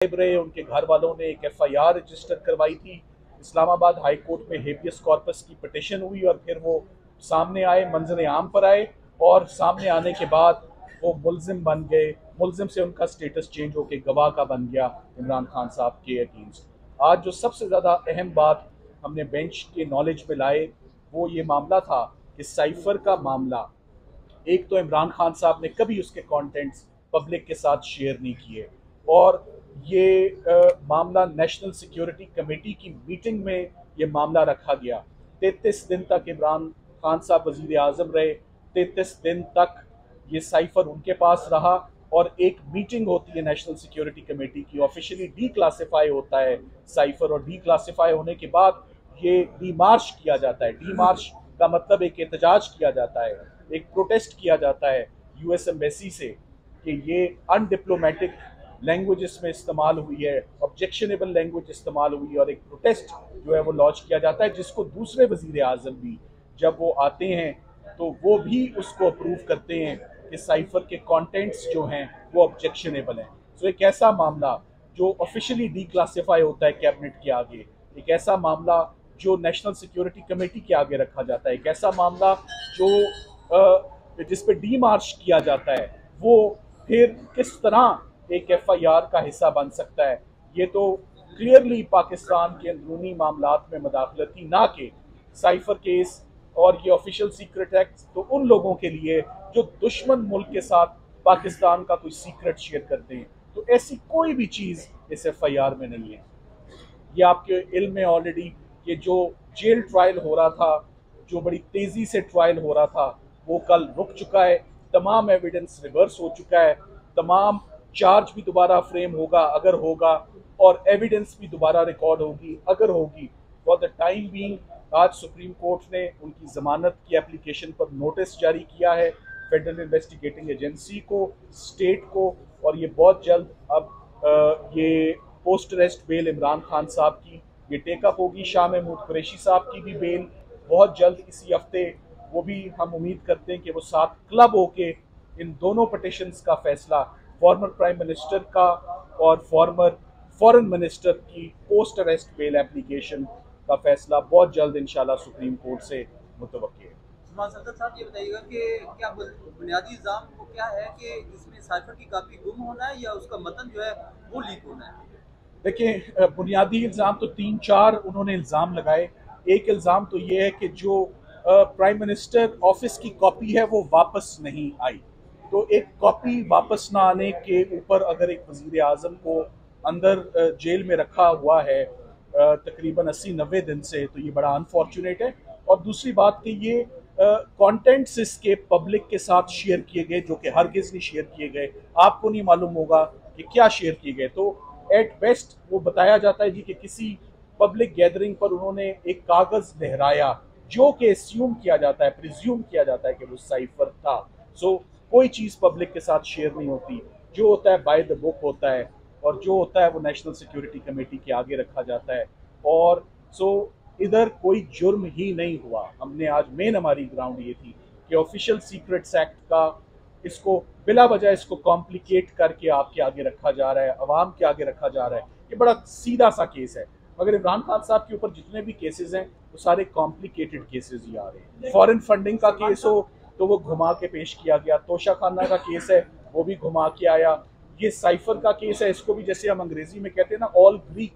रहे, उनके घर वालों ने एक एफआईआर रजिस्टर करवाई थी। इस्लामाबाद हाई कोर्ट में हेबियस कॉर्पस की पिटिशन हुई और फिर वो सामने आए, मंजर आम पर आए और सामने आने के बाद वो मुलजिम बन गए। मुलजिम से उनका स्टेटस चेंज होकर गवाह का बन गया इमरान खान साहब के अगेंस्ट। आज जो सबसे ज़्यादा अहम बात हमने बेंच के नॉलेज में लाए वो ये मामला था कि साइफर का मामला, एक तो इमरान खान साहब ने कभी उसके कंटेंट्स पब्लिक के साथ शेयर नहीं किए और ये मामला नेशनल सिक्योरिटी कमेटी की मीटिंग में ये मामला रखा गया। 33 दिन तक इमरान खान साहब वजीर आज़म रहे, 33 दिन तक ये साइफर उनके पास रहा और एक मीटिंग होती है नेशनल सिक्योरिटी कमेटी की, ऑफिशियली डी क्लासीफाई होता है साइफर और डी क्लासीफाई होने के बाद ये डी मार्च किया जाता है। डी मार्च का मतलब एक एहतजाज किया जाता है, एक प्रोटेस्ट किया जाता है यूएस एम्बेसी से कि ये अनडिप्लोमेटिक लैंग्वेज इसमें इस्तेमाल हुई है, ऑब्जेक्शनेबल लैंग्वेज इस्तेमाल हुई है और एक प्रोटेस्ट जो है वो लॉन्च किया जाता है, जिसको दूसरे वजीर आज़म भी जब वो आते हैं तो वो भी उसको अप्रूव करते हैं कि साइफर के कंटेंट्स जो हैं वो ऑब्जेक्शनेबल हैं। तो एक ऐसा मामला जो ऑफिशियली डी क्लासीफाई होता है कैबिनेट के आगे, एक ऐसा मामला जो नेशनल सिक्योरिटी कमेटी के आगे रखा जाता है, एक ऐसा मामला जो जिस पे डी मार्च किया जाता है, वो फिर किस तरह एक एफआईआर का हिस्सा बन सकता है। ये तो क्लियरली पाकिस्तान के अंदरूनी मामलात में मदाखलत थी, ना कि साइफर केस और ये ऑफिशियल सीक्रेट एक्ट तो उन लोगों के लिए जो दुश्मन मुल्क के साथ पाकिस्तान का कोई सीक्रेट शेयर करते हैं। तो ऐसी कोई भी चीज़ इस एफआईआर में नहीं है। ये आपके इल्म में ऑलरेडी ये जो जेल ट्रायल हो रहा था, जो बड़ी तेज़ी से ट्रायल हो रहा था, वो कल रुक चुका है। तमाम एविडेंस रिवर्स हो चुका है, तमाम चार्ज भी दोबारा फ्रेम होगा अगर होगा, और एविडेंस भी दोबारा रिकॉर्ड होगी अगर होगी। फॉर द टाइम बीइंग आज सुप्रीम कोर्ट ने उनकी जमानत की एप्लीकेशन पर नोटिस जारी किया है फेडरल इन्वेस्टिगेटिंग एजेंसी को, स्टेट को, और ये बहुत जल्द अब ये post arrest bell Imran Khan साहब की ये टेकअप होगी। शाह महमूद कुरैशी साहब की भी बेल बहुत जल्द इसी हफ्ते, वो भी हम उम्मीद करते हैं कि वो साथ क्लब होके इन दोनों पटिशन्स का फैसला, फॉर्मर प्राइम मिनिस्टर का और फॉर्मर फॉरेन मिनिस्टर की पोस्ट अरेस्ट बेल एप्लीकेशन का फैसला बहुत जल्द इंशाल्लाह सुप्रीम कोर्ट से मुतवक्की है। सदर साहब ये बताइएगा कि क्या बुनियादी इल्ज़ाम वो क्या है कि इसमें साइफर की कापी गुम होना है या उसका मतन जो है वो लीक होना है? देखिए, बुनियादी इल्ज़ाम तो 3-4 उन्होंने इल्ज़ाम लगाए। एक इल्ज़ाम तो ये है कि जो प्राइम मिनिस्टर ऑफिस की कॉपी है वो वापस नहीं आई। तो एक कॉपी वापस ना आने के ऊपर अगर एक वज़ीर आज़म को अंदर जेल में रखा हुआ है तकरीबन 80-90 दिन से, तो ये बड़ा अनफॉर्चुनेट है। और दूसरी बात कि ये कंटेंट्स इसके पब्लिक के साथ शेयर किए गए जो कि हरगिज़ नहीं शेयर किए गए। आपको नहीं मालूम होगा कि क्या शेयर किए गए। तो एट बेस्ट वो बताया जाता है जी कि किसी पब्लिक गैदरिंग पर उन्होंने एक कागज़ लहराया जो कि एस्यूम किया जाता है, प्रिज्यूम किया जाता है कि वो साइफर था। सो कोई चीज़ पब्लिक के साथ शेयर नहीं होती, जो होता है बाय द बुक होता है और जो होता है वो नेशनल सिक्योरिटी कमेटी के आगे रखा जाता है। और सो इधर कोई जुर्म ही नहीं हुआ। हमने आज मेन हमारी ग्राउंड ये थी कि ऑफिशियल सीक्रेट्स एक्ट का इसको बिला वजह इसको कॉम्प्लिकेट करके आपके आगे रखा जा रहा है, अवाम के आगे रखा जा रहा है। ये बड़ा सीधा सा केस है, मगर इमरान खान साहब के ऊपर जितने भी केसेस हैं वो सारे कॉम्प्लिकेटेड केसेस ही आ रहे हैं। फॉरेन फंडिंग का केस हो तो वो घुमा के पेश किया गया, तोशा खाना का केस है वो भी घुमा के आया, ये साइफर का केस है, इसको भी जैसे हम अंग्रेजी में कहते हैं ना all Greek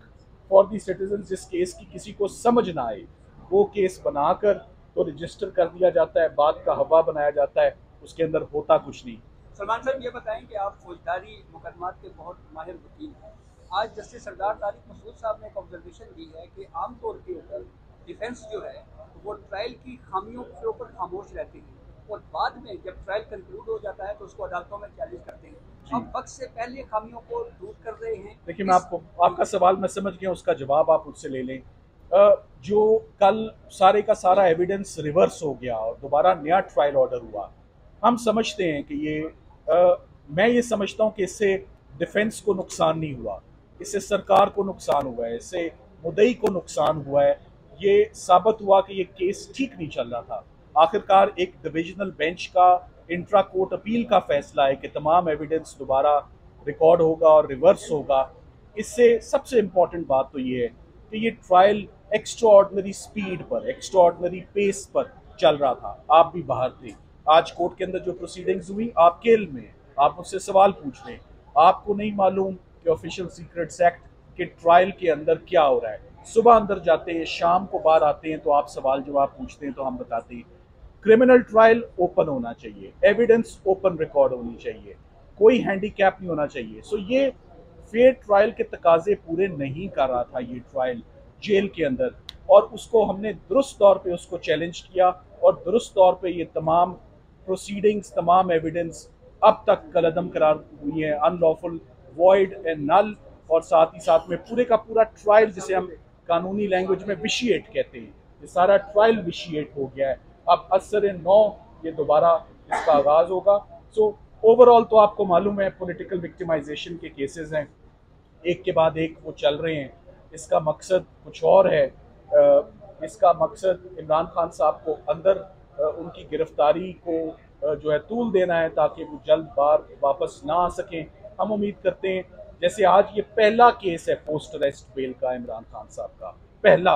for the citizen, जिस केस की किसी को समझ ना आए वो केस बनाकर तो रजिस्टर कर दिया जाता है, बात का हवा बनाया जाता है, उसके अंदर होता कुछ नहीं। सलमान साहब ये बताएं कि आप फौजदारी मुकदमात के बहुत माहिर वकील हैं। आज जस्टिस सरदार तारिक मसूद साहब ने एक ऑब्जर्वेशन दी है कि आमतौर के ऊपर डिफेंस जो है वो ट्रायल की खामियों के ऊपर खामोश रहते हैं और बाद में जब ट्रायल कंक्लूड हो जाता है तो उसको अदालतों में चैलेंज करते हैं। अब वक्त से पहले खामियों को दूर कर रहे हैं। देखिए, मैं आपको आपका सवाल मैं समझ गया, उसका जवाब आप उससे ले लें। जो कल सारे का सारा एविडेंस रिवर्स हो गया और दोबारा नया ट्रायल ऑर्डर हुआ, हम समझते हैं कि मैं ये समझता हूँ कि इससे डिफेंस को नुकसान नहीं हुआ, इससे सरकार को नुकसान हुआ है, इससे मुद्दई को नुकसान हुआ है। ये साबित हुआ कि ये केस ठीक नहीं चल रहा था। आखिरकार एक डिविजनल बेंच का इंट्रा कोर्ट अपील का फैसला है कि तमाम एविडेंस दोबारा रिकॉर्ड होगा और रिवर्स होगा। इससे सबसे इम्पॉर्टेंट बात तो ये है कि ये ट्रायल एक्स्ट्रा ऑर्डिनरी स्पीड पर, एक्स्ट्रा ऑर्डिनरी पेस पर चल रहा था। आप भी बाहर थे। आज कोर्ट के अंदर जो प्रोसीडिंग्स हुई, आप केल में, आप मुझसे सवाल पूछ रहे हैं, आपको नहीं मालूम कि ऑफिशियल सीक्रेट्स एक्ट के ट्रायल के अंदर क्या हो रहा है। सुबह अंदर जाते हैं, शाम को बाहर आते हैं, तो आप सवाल जवाब पूछते हैं तो हम बताते हैं। क्रिमिनल ट्रायल ओपन होना चाहिए, एविडेंस ओपन रिकॉर्ड होनी चाहिए, कोई हैंडीकैप नहीं होना चाहिए। सो ये फेयर ट्रायल के तकाजे पूरे नहीं कर रहा था ये ट्रायल जेल के अंदर, और उसको हमने दुरुस्त तौर पे उसको चैलेंज किया, और दुरुस्त तौर पे ये तमाम प्रोसीडिंग्स, तमाम एविडेंस अब तक कलअदम करार हुई है, अनलॉफुल, वॉइड एंड नल, और साथ ही साथ में पूरे का पूरा ट्रायल, जिसे हम कानूनी लैंग्वेज में विशिएट कहते हैं, ये सारा ट्रायल विशिएट हो गया है। अब असर 9 ये दोबारा इसका आगाज होगा। सो ओवरऑल तो आपको मालूम है पॉलिटिकल विक्टिमाइजेशन के केसेस हैं, एक के बाद एक वो चल रहे हैं। इसका मकसद कुछ और है। इसका मकसद इमरान खान साहब को अंदर उनकी गिरफ्तारी को जो है तूल देना है, ताकि वो जल्द बार वापस ना आ सकें। हम उम्मीद करते हैं, जैसे आज ये पहला केस है पोस्ट अरेस्ट बेल का इमरान खान साहब का, पहला।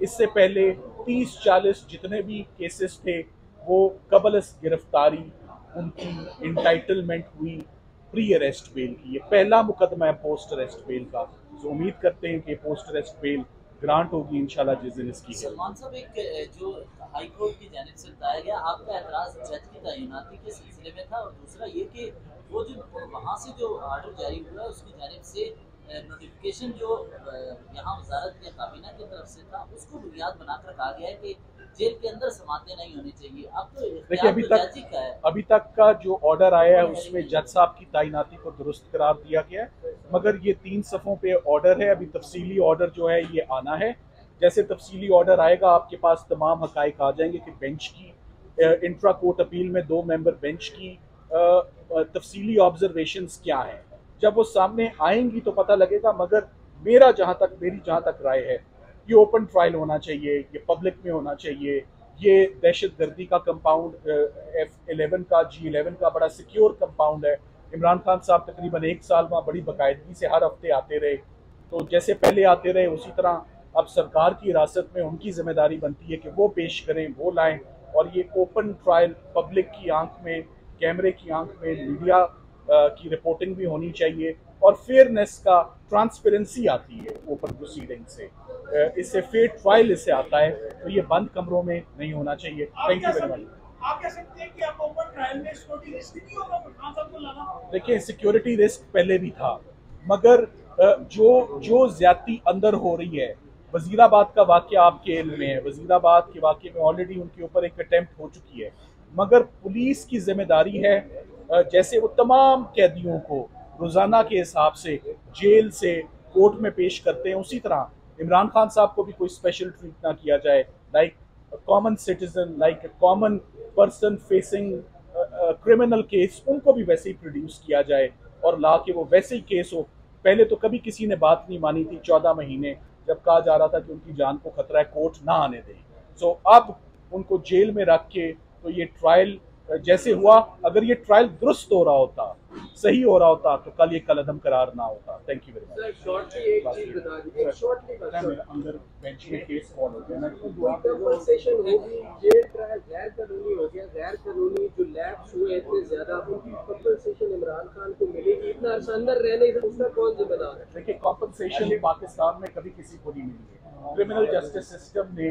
इससे पहले 30-40 जितने भी केसेस थे वो कबल गिरफ्तारी, उनकी इंटाइटलमेंट हुई प्री अरेस्ट बेल की। ये पहला मुकदमा है पोस्ट अरेस्ट बेल का। तो उम्मीद करते हैं कि पोस्ट अरेस्ट बेल ग्रांट होगी इंशाल्लाह जिस दिन इसकी। सलमान साहब, एक जो हाई कोर्ट की जानिब से बताया गया, आपका एतराज़ जज की तैनाती के सिलसिले में था, और दूसरा ये कि वो जो वहाँ से जो आर्डर जारी हुआ है उसकी जानिब से नोटिफिकेशन जो यहाँ वजारत या काबीना की तरफ से था, उसको बुनियाद बनाकर कहा गया है कि जेल के अंदर समातें नहीं होनी चाहिए। अब तो देखिए, अभी तक का जो ऑर्डर आया है उसमें जज साहब की तैनाती को दुरुस्त करार दिया गया है, मगर ये 3 सफ़ों पे ऑर्डर है। अभी तफसीली ऑर्डर जो है ये आना है। जैसे तफसीली ऑर्डर आएगा आपके पास तमाम हकाइक आ जाएंगे कि बेंच की इंट्रा कोर्ट अपील में 2 मेंबर बेंच की तफसीली ऑब्जर्वेशंस क्या हैं। जब वो सामने आएंगी तो पता लगेगा, मगर मेरी जहाँ तक राय है, ये ओपन ट्रायल होना चाहिए, ये पब्लिक में होना चाहिए। ये दहशत गर्दी का कंपाउंड F11 का G11 का बड़ा सिक्योर कंपाउंड है। इमरान खान साहब तकरीबन 1 साल वहाँ बड़ी बाकायदगी से हर हफ्ते आते रहे, तो जैसे पहले आते रहे उसी तरह अब सरकार की हिरासत में उनकी जिम्मेदारी बनती है कि वो पेश करें, वो लाएं, और ये ओपन ट्रायल पब्लिक की आंख में, कैमरे की आंख में, मीडिया की रिपोर्टिंग भी होनी चाहिए, और फेयरनेस का ट्रांसपेरेंसी आती है ओपन प्रोसीडिंग से। इससे फेयर ट्रायल इससे आता है, तो ये बंद कमरों में नहीं होना चाहिए। Thank you very much. आप कह सकते हैं कि अब ओपन ट्रायल में सिक्योरिटी रिस्क नहीं होगा खान साहब को लाना? देखिए, सिक्योरिटी रिस्क पहले भी था, मगर जो ज्यादती अंदर हो रही है, वजीराबाद का वाकया आपके इल्म में है, वजीराबाद के वाकये में ऑलरेडी उनके ऊपर एक अटेम्प्ट हो चुकी है, मगर पुलिस की जिम्मेदारी है जैसे वो तमाम कैदियों को रोजाना के हिसाब से जेल से कोर्ट में पेश करते हैं, उसी तरह इमरान खान साहब को भी कोई स्पेशल ट्रीट ना किया जाए, like common citizen, like common person facing criminal case, उनको भी वैसे ही प्रोड्यूस किया जाए और ला के वो वैसे ही केस हो। पहले तो कभी किसी ने बात नहीं मानी थी 14 महीने, जब कहा जा रहा था कि उनकी जान को खतरा है, कोर्ट ना आने दें। सो अब उनको जेल में रख के, तो ये ट्रायल जैसे हुआ, अगर ये ट्रायल दुरुस्त हो रहा होता, सही हो रहा होता, तो कल ये कलअदम करार ना होता। Thank you very much. अंदर बेंच में केस कॉल हो गया ना, कंपनसेशन होगी, जेल ट्रायल गैर कानूनी हो गया, गैर कानूनी जो लैब्स हुए इतने ज्यादा, उनकी कंपनसेशन इमरान खान को मिलेगी? इतना अर्सा अंदर रहने का उसका कौन जिम्मेदार है? देखिए, कॉम्पनसेशन पाकिस्तान में कभी किसी को नहीं मिली है। क्रिमिनल जस्टिस सिस्टम ने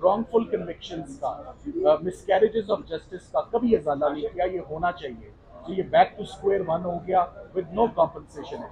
रॉन्गफुल कन्विक्शंस का, मिसकैरेजेस ऑफ जस्टिस का कभी इजाला नहीं किया। ये होना चाहिए। तो ये बैक टू स्क्वायर 1 हो गया विद नो कॉम्पनसेशन।